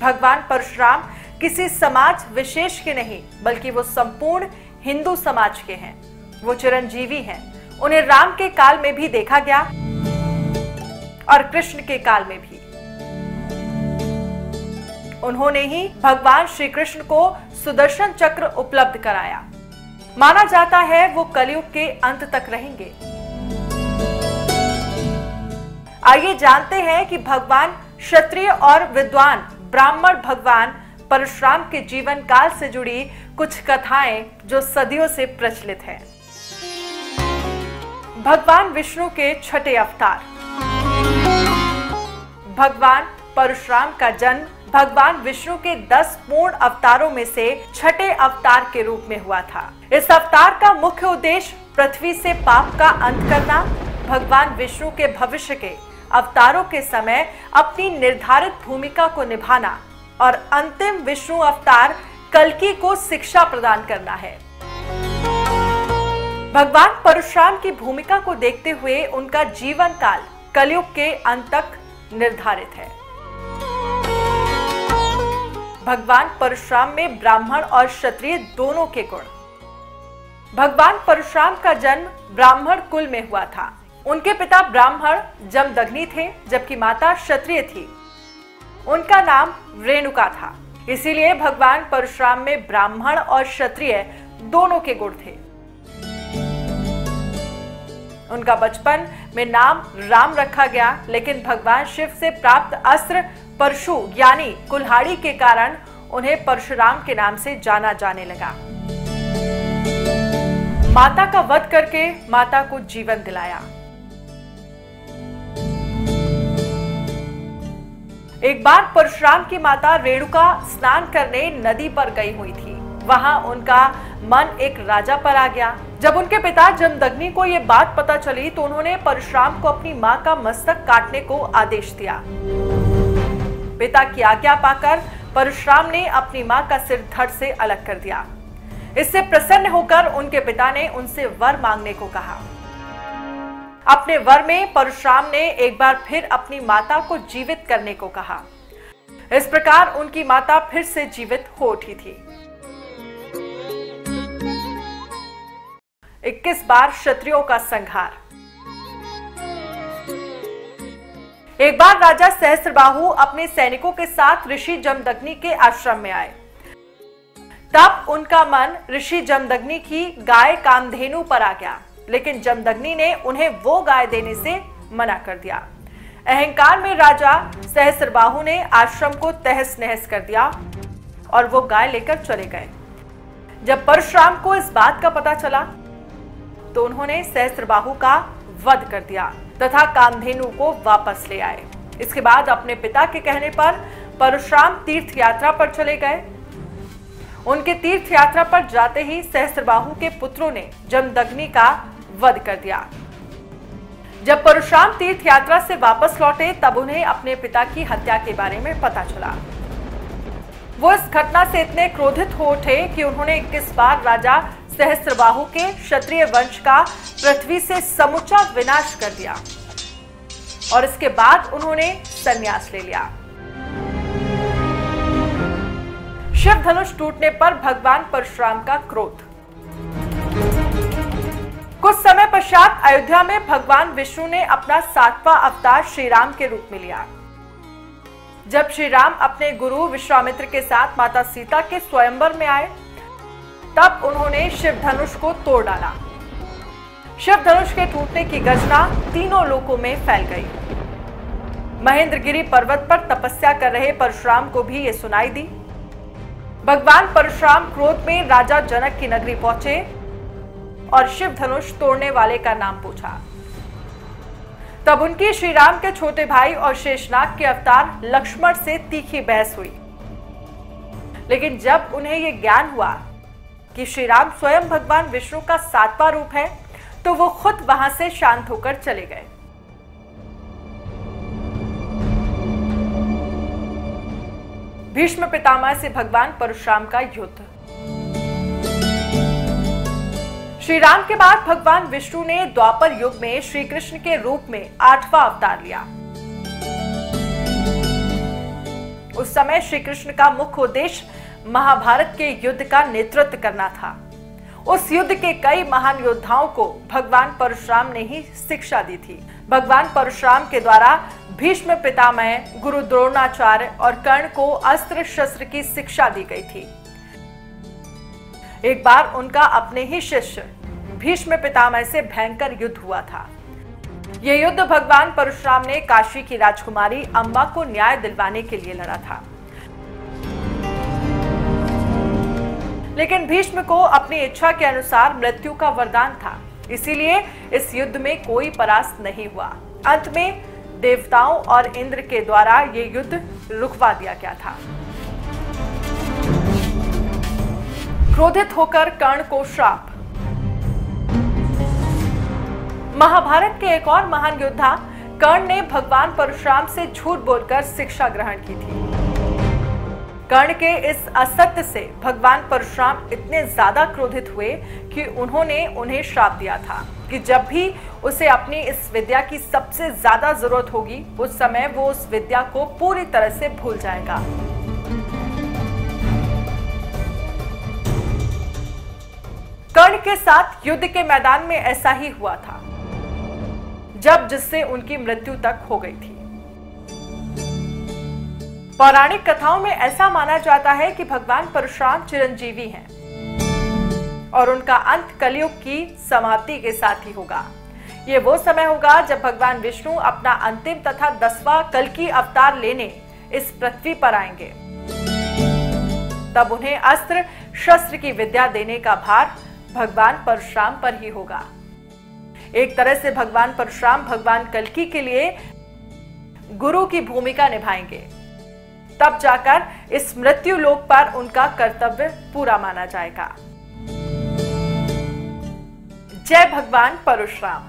भगवान परशुराम किसी समाज विशेष के नहीं बल्कि वो संपूर्ण हिंदू समाज के हैं। वो चिरंजीवी हैं। उन्हें राम के काल में भी देखा गया और कृष्ण के काल में भी। उन्होंने ही भगवान श्री कृष्ण को सुदर्शन चक्र उपलब्ध कराया। माना जाता है वो कलयुग के अंत तक रहेंगे। आइए जानते हैं कि भगवान क्षत्रिय और विद्वान ब्राह्मण भगवान परशुराम के जीवन काल से जुड़ी कुछ कथाएं जो सदियों से प्रचलित हैं। भगवान विष्णु के छठे अवतार। भगवान परशुराम का जन्म भगवान विष्णु के 10 पूर्ण अवतारों में से छठे अवतार के रूप में हुआ था। इस अवतार का मुख्य उद्देश्य पृथ्वी से पाप का अंत करना, भगवान विष्णु के भविष्य के अवतारों के समय अपनी निर्धारित भूमिका को निभाना और अंतिम विष्णु अवतार कल्कि को शिक्षा प्रदान करना है। भगवान परशुराम की भूमिका को देखते हुए उनका जीवन काल कलयुग के अंत तक निर्धारित है। भगवान परशुराम में ब्राह्मण और क्षत्रिय दोनों के गुण। भगवान परशुराम का जन्म ब्राह्मण कुल में हुआ था। उनके पिता ब्राह्मण जमदग्नि थे जबकि माता क्षत्रिय थी। उनका नाम रेणुका था। इसीलिए भगवान परशुराम में ब्राह्मण और क्षत्रिय दोनों के गुण थे। उनका बचपन में नाम राम रखा गया, लेकिन भगवान शिव से प्राप्त अस्त्र परशु यानी कुल्हाड़ी के कारण उन्हें परशुराम के नाम से जाना जाने लगा। माता का वध करके माता को जीवन दिलाया। एक बार परशुराम की माता रेणुका स्नान करने नदी पर गई हुई थी। वहां उनका मन एक राजा पर आ गया। जब उनके पिता जमदग्नि को यह बात पता चली तो उन्होंने परशुराम को अपनी मां का मस्तक काटने को आदेश दिया। पिता की आज्ञा पाकर परशुराम ने अपनी मां का सिर धड़ से अलग कर दिया। इससे प्रसन्न होकर उनके पिता ने उनसे वर मांगने को कहा। अपने वर में परशुराम ने एक बार फिर अपनी माता को जीवित करने को कहा। इस प्रकार उनकी माता फिर से जीवित हो उठी थी। 21 बार क्षत्रियों का संहार। एक बार राजा सहस्त्रबाहु अपने सैनिकों के साथ ऋषि जमदग्नि के आश्रम में आए। तब उनका मन ऋषि जमदग्नि की गाय कामधेनु पर आ गया, लेकिन जमदग्नि ने उन्हें वो गाय देने से मना कर दिया। अहंकार में राजा सहस्त्रबाहु ने आश्रम को तहस नहस कर दिया और वो गाय लेकर चले गए। जब परशुराम को इस बात का पता चला तो उन्होंने सहस्त्रबाहु का वध कर दिया तथा कामधेनु को वापस ले आए। इसके बाद अपने पिता के कहने पर परशुराम तीर्थ यात्रा पर चले गए। उनके तीर्थ यात्रा पर जाते ही सहस्त्रबाहु के पुत्रों ने जमदग्नि का वध कर दिया। जब परशुराम तीर्थ यात्रा से वापस लौटे तब उन्हें अपने पिता की हत्या के बारे में पता चला। वो इस घटना से इतने क्रोधित हो उठे कि उन्होंने 21 बार राजा सहस्त्रबाहु के क्षत्रिय वंश का पृथ्वी से समूचा विनाश कर दिया और इसके बाद उन्होंने संन्यास ले लिया। शिव धनुष टूटने पर भगवान परशुराम का क्रोध। कुछ समय पश्चात अयोध्या में भगवान विष्णु ने अपना 7वां अवतार श्री राम के रूप में लिया। जब श्री राम अपने गुरु विश्वामित्र के साथ माता सीता के स्वयंवर में आए तब उन्होंने शिव धनुष को तोड़ डाला। शिव धनुष के टूटने की गर्जना तीनों लोकों में फैल गई। महेंद्रगिरी पर्वत पर तपस्या कर रहे परशुराम को भी ये सुनाई दी। भगवान परशुराम क्रोध में राजा जनक की नगरी पहुंचे और शिव धनुष तोड़ने वाले का नाम पूछा। तब उनकी श्री राम के छोटे भाई और शेषनाग के अवतार लक्ष्मण से तीखी बहस हुई। लेकिन जब उन्हें यह ज्ञान हुआ कि श्री राम स्वयं भगवान विष्णु का 7वां रूप है तो वो खुद वहां से शांत होकर चले गए। भीष्म पितामह से भगवान परशुराम का युद्ध। श्री राम के बाद भगवान विष्णु ने द्वापर युग में श्री कृष्ण के रूप में 8वां अवतार लिया। उस समय श्री कृष्ण का मुख्य उद्देश्य महाभारत के युद्ध का नेतृत्व करना था। उस युद्ध के कई महान योद्धाओं को भगवान परशुराम ने ही शिक्षा दी थी। भगवान परशुराम के द्वारा भीष्म पितामह, गुरु द्रोणाचार्य और कर्ण को अस्त्र शस्त्र की शिक्षा दी गई थी। एक बार उनका अपने ही शिष्य भीष्म पितामह से भयंकर युद्ध हुआ था। यह युद्ध भगवान परशुराम ने काशी की राजकुमारी अंबा को न्याय दिलवाने के लिए लड़ा था। लेकिन भीष्म को अपनी इच्छा के अनुसार मृत्यु का वरदान था, इसीलिए इस युद्ध में कोई परास्त नहीं हुआ। अंत में देवताओं और इंद्र के द्वारा ये युद्ध रुकवा दिया गया था। क्रोधित होकर कर्ण को श्राप। महाभारत के एक और महान योद्धा कर्ण ने भगवान परशुराम से झूठ बोलकर शिक्षा ग्रहण की थी। कर्ण के इस असत्य से भगवान परशुराम इतने ज्यादा क्रोधित हुए कि उन्होंने उन्हें श्राप दिया था कि जब भी उसे अपनी इस विद्या की सबसे ज्यादा जरूरत होगी, उस समय वो उस विद्या को पूरी तरह से भूल जाएगा। कर्ण के साथ युद्ध के मैदान में ऐसा ही हुआ था, जिससे उनकी मृत्यु तक हो गई थी। पौराणिक कथाओं में ऐसा माना जाता है कि भगवान परशुराम चिरंजीवी हैं और उनका अंत कलयुग की समाप्ति के साथ ही होगा। ये वो समय होगा जब भगवान विष्णु अपना अंतिम तथा 10वां कल्कि अवतार लेने इस पृथ्वी पर आएंगे। तब उन्हें अस्त्र शस्त्र की विद्या देने का भार भगवान परशुराम पर ही होगा। एक तरह से भगवान परशुराम भगवान कल्कि के लिए गुरु की भूमिका निभाएंगे। तब जाकर इस मृत्यु लोक पर उनका कर्तव्य पूरा माना जाएगा। जय भगवान परशुराम।